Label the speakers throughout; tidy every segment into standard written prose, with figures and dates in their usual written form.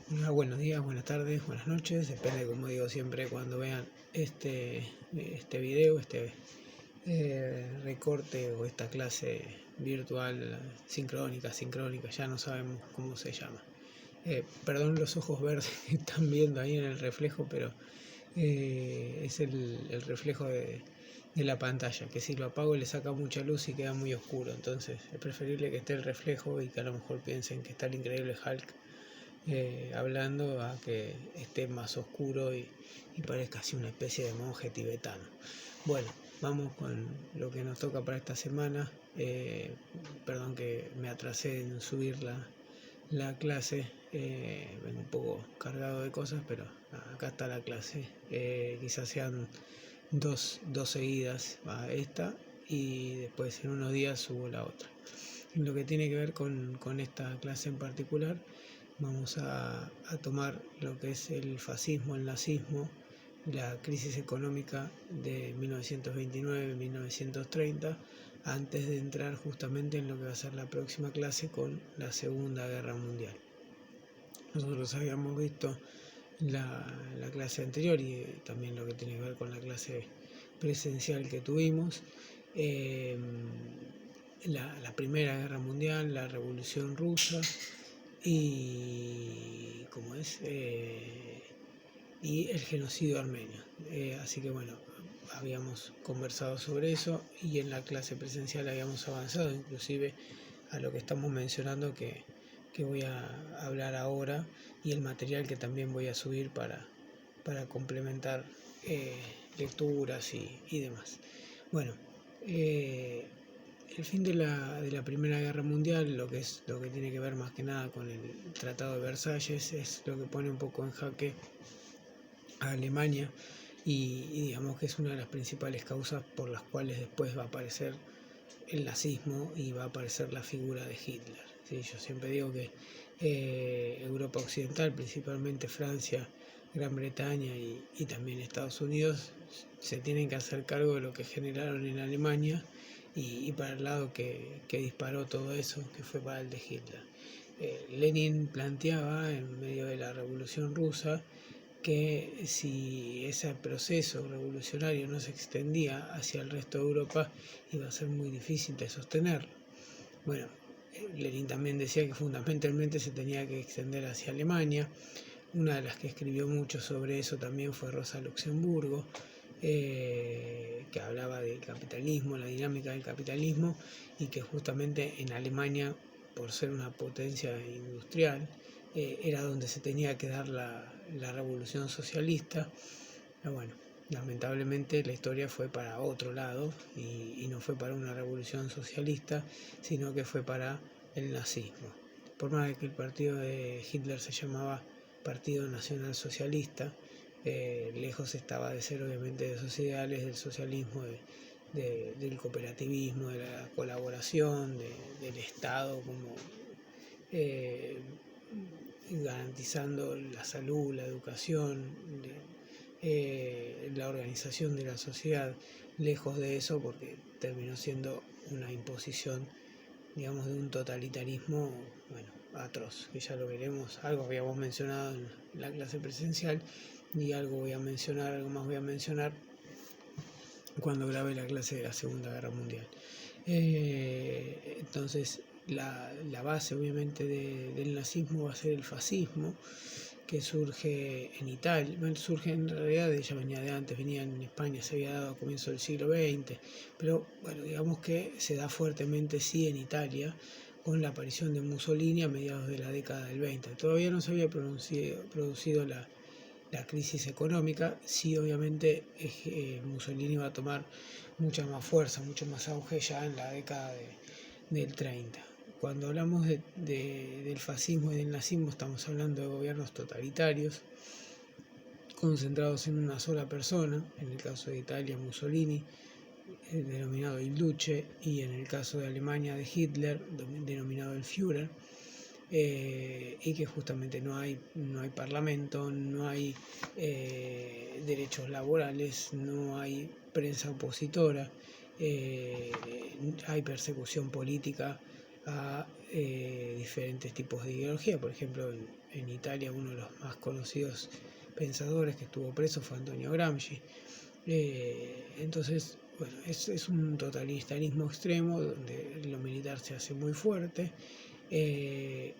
Speaker 1: Hola, buenos días, buenas tardes, buenas noches, depende, como digo siempre, cuando vean este video, recorte o esta clase virtual sincrónica, ya no sabemos cómo se llama. Perdón los ojos verdes que están viendo ahí en el reflejo, pero es el reflejo de la pantalla, que si lo apago le saca mucha luz y queda muy oscuro, entonces es preferible que esté el reflejo y que a lo mejor piensen que está el increíble Hulk hablando, a que esté más oscuro y parezca así una especie de monje tibetano. Bueno, vamos con lo que nos toca para esta semana. Perdón que me atrasé en subir la clase, vengo un poco cargado de cosas, pero acá está la clase. Quizás sean dos seguidas, va esta y después en unos días subo la otra. En lo que tiene que ver con esta clase en particular, vamos a tomar lo que es el fascismo, el nazismo, la crisis económica de 1929-1930, antes de entrar justamente en lo que va a ser la próxima clase con la Segunda Guerra Mundial. Nosotros habíamos visto la clase anterior y también lo que tiene que ver con la clase presencial que tuvimos, la Primera Guerra Mundial, la Revolución Rusa y y el genocidio armenio. Así que bueno, habíamos conversado sobre eso y en la clase presencial habíamos avanzado inclusive a lo que estamos mencionando que voy a hablar ahora, y el material que también voy a subir para complementar lecturas y demás. Bueno, el fin de la Primera Guerra Mundial, lo que tiene que ver más que nada con el Tratado de Versalles, es lo que pone un poco en jaque a Alemania y digamos que es una de las principales causas por las cuales después va a aparecer el nazismo y va a aparecer la figura de Hitler. ¿Sí? Yo siempre digo que Europa Occidental, principalmente Francia, Gran Bretaña y también Estados Unidos, se tienen que hacer cargo de lo que generaron en Alemania y para el lado que disparó todo eso, que fue para el de Hitler. Lenin planteaba en medio de la Revolución Rusa que si ese proceso revolucionario no se extendía hacia el resto de Europa, iba a ser muy difícil de sostenerlo. Bueno, Lenin también decía que fundamentalmente se tenía que extender hacia Alemania. Una de las que escribió mucho sobre eso también fue Rosa Luxemburgo, que hablaba del capitalismo, la dinámica del capitalismo, y que justamente en Alemania, por ser una potencia industrial, era donde se tenía que dar la revolución socialista. Pero bueno, lamentablemente la historia fue para otro lado y no fue para una revolución socialista, sino que fue para el nazismo. Por más de que el partido de Hitler se llamaba Partido Nacional Socialista, lejos estaba de ser obviamente de esos ideales del socialismo, del cooperativismo, de la colaboración, del Estado como garantizando la salud, la educación, la organización de la sociedad. Lejos de eso, porque terminó siendo una imposición, digamos, de un totalitarismo, bueno, atroz, que ya lo veremos. Algo habíamos mencionado en la clase presencial y algo más voy a mencionar cuando grabe la clase de la Segunda Guerra Mundial. Entonces, la base obviamente del nazismo va a ser el fascismo, que surge en Italia. Bueno, surge en realidad, ella venía de antes, venía en España, se había dado a comienzo del siglo XX, pero bueno, digamos que se da fuertemente sí en Italia, con la aparición de Mussolini a mediados de la década del 20. Todavía no se había producido la crisis económica. Sí, obviamente Mussolini va a tomar mucha más fuerza, mucho más auge ya en la década del 30. Cuando hablamos del fascismo y del nazismo, estamos hablando de gobiernos totalitarios concentrados en una sola persona, en el caso de Italia Mussolini, denominado Il Duce, y en el caso de Alemania de Hitler, denominado el Führer. Y que justamente no hay parlamento, no hay derechos laborales, no hay prensa opositora, hay persecución política a diferentes tipos de ideología. Por ejemplo, en Italia uno de los más conocidos pensadores que estuvo preso fue Antonio Gramsci. Entonces, bueno, es un totalitarismo extremo donde lo militar se hace muy fuerte, y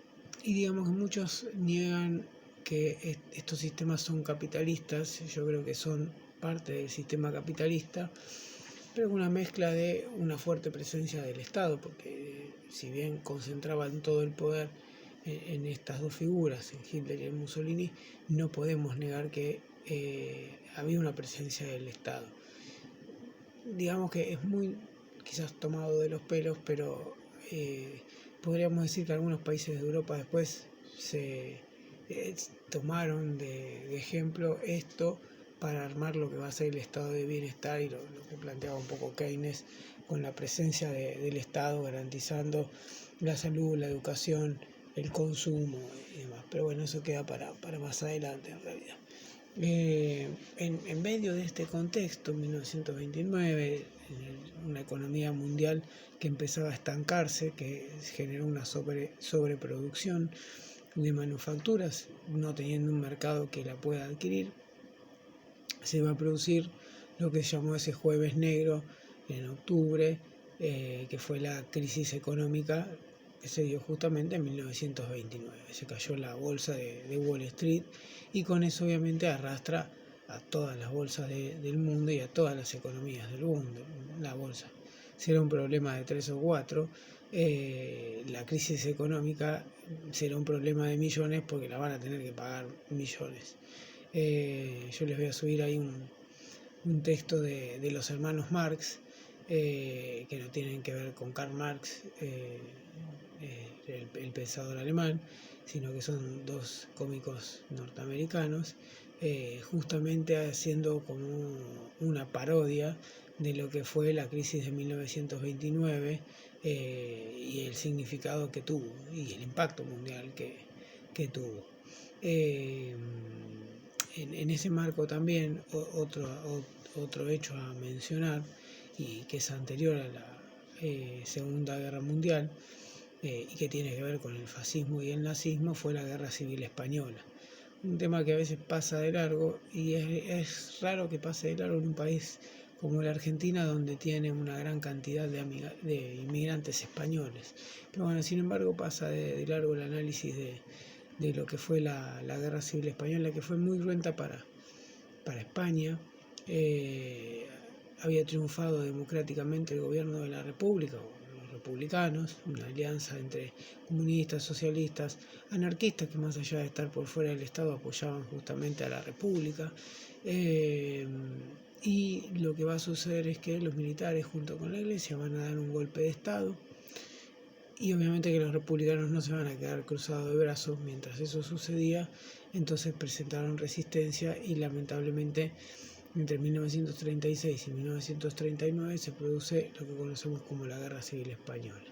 Speaker 1: digamos que muchos niegan que estos sistemas son capitalistas. Yo creo que son parte del sistema capitalista, pero con una mezcla de una fuerte presencia del Estado, porque si bien concentraban todo el poder en estas dos figuras, en Hitler y en Mussolini, no podemos negar que había una presencia del Estado. Digamos que es muy quizás tomado de los pelos, pero podríamos decir que algunos países de Europa después se tomaron de ejemplo esto para armar lo que va a ser el estado de bienestar y lo que planteaba un poco Keynes, con la presencia del Estado garantizando la salud, la educación, el consumo y demás. Pero bueno, eso queda para más adelante en realidad. En medio de este contexto, en 1929, una economía mundial que empezaba a estancarse, que generó una sobreproducción de manufacturas, no teniendo un mercado que la pueda adquirir, se va a producir lo que se llamó ese jueves negro en octubre, que fue la crisis económica que se dio justamente en 1929. Se cayó la bolsa de Wall Street, y con eso obviamente arrastra a todas las bolsas del mundo y a todas las economías del mundo. La bolsa, si era un problema de 3 o 4, la crisis económica será un problema de millones, porque la van a tener que pagar millones. Yo les voy a subir ahí un texto de los hermanos Marx, que no tienen que ver con Karl Marx, el pensador alemán, sino que son dos cómicos norteamericanos, justamente haciendo como una parodia de lo que fue la crisis de 1929, y el significado que tuvo y el impacto mundial que tuvo. En ese marco también otro hecho a mencionar, y que es anterior a la Segunda Guerra Mundial, y que tiene que ver con el fascismo y el nazismo, fue la Guerra Civil Española. Un tema que a veces pasa de largo, y es raro que pase de largo en un país como la Argentina, donde tiene una gran cantidad de inmigrantes españoles. Pero bueno, sin embargo, pasa de largo el análisis de lo que fue la Guerra Civil Española, que fue muy cruenta para España. Había triunfado democráticamente el gobierno de la República, los republicanos, una alianza entre comunistas, socialistas, anarquistas, que más allá de estar por fuera del Estado apoyaban justamente a la República. Y lo que va a suceder es que los militares junto con la Iglesia van a dar un golpe de Estado, y obviamente que los republicanos no se van a quedar cruzados de brazos mientras eso sucedía. Entonces presentaron resistencia, y lamentablemente entre 1936 y 1939 se produce lo que conocemos como la Guerra Civil Española.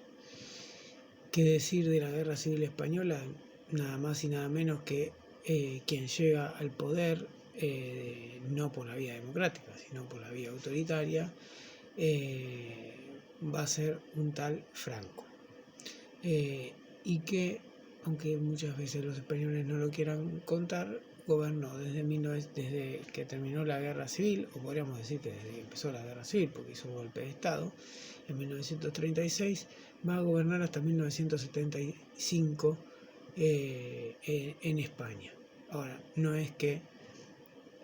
Speaker 1: ¿Qué decir de la Guerra Civil Española? Nada más y nada menos que quien llega al poder, no por la vía democrática, sino por la vía autoritaria, va a ser un tal Franco. Y que, aunque muchas veces los españoles no lo quieran contar, gobernó desde que terminó la Guerra Civil, o podríamos decir que desde que empezó la Guerra Civil, porque hizo un golpe de Estado en 1936, va a gobernar hasta 1975 en España. Ahora, no es que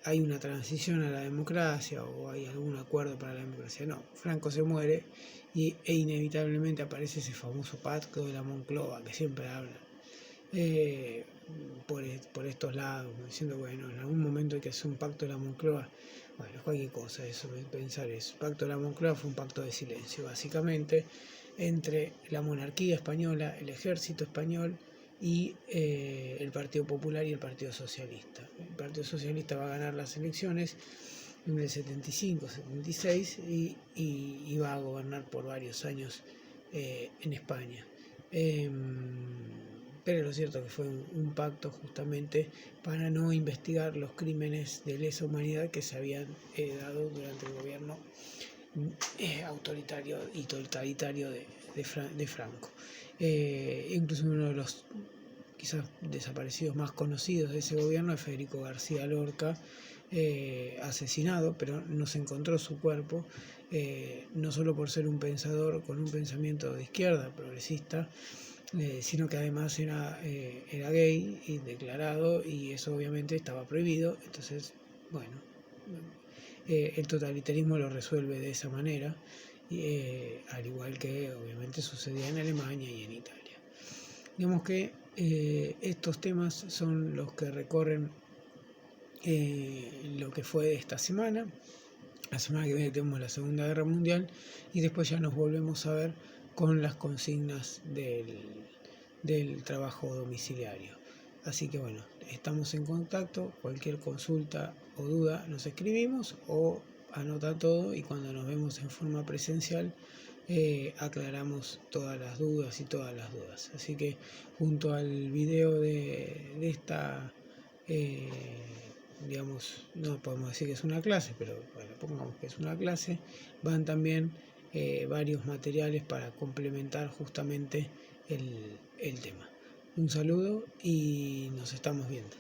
Speaker 1: hay una transición a la democracia o hay algún acuerdo para la democracia, no. Franco se muere e inevitablemente aparece ese famoso pacto de la Moncloa que siempre habla, por estos lados, diciendo, bueno, en algún momento hay que hacer un pacto de la Moncloa. Bueno, es cualquier cosa eso, pensar eso. El pacto de la Moncloa fue un pacto de silencio, básicamente, entre la monarquía española, el ejército español y el Partido Popular y el Partido Socialista. El Partido Socialista va a ganar las elecciones en el 75-76 y va a gobernar por varios años en España. Pero lo cierto es que fue un pacto justamente para no investigar los crímenes de lesa humanidad que se habían dado durante el gobierno autoritario y totalitario de Franco. Incluso uno de los quizás desaparecidos más conocidos de ese gobierno es Federico García Lorca, asesinado, pero no se encontró su cuerpo, no solo por ser un pensador con un pensamiento de izquierda, progresista, sino que además era gay y declarado, y eso obviamente estaba prohibido. Entonces, bueno, el totalitarismo lo resuelve de esa manera, al igual que obviamente sucedía en Alemania y en Italia. Digamos que estos temas son los que recorren lo que fue esta semana. La semana que viene tenemos la Segunda Guerra Mundial y después ya nos volvemos a ver con las consignas del trabajo domiciliario. Así que bueno, estamos en contacto. Cualquier consulta o duda nos escribimos o anota todo, y cuando nos vemos en forma presencial aclaramos todas las dudas. Así que junto al video de esta, digamos, no podemos decir que es una clase, pero bueno, pongamos que es una clase, van también varios materiales para complementar justamente el tema. Un saludo y nos estamos viendo.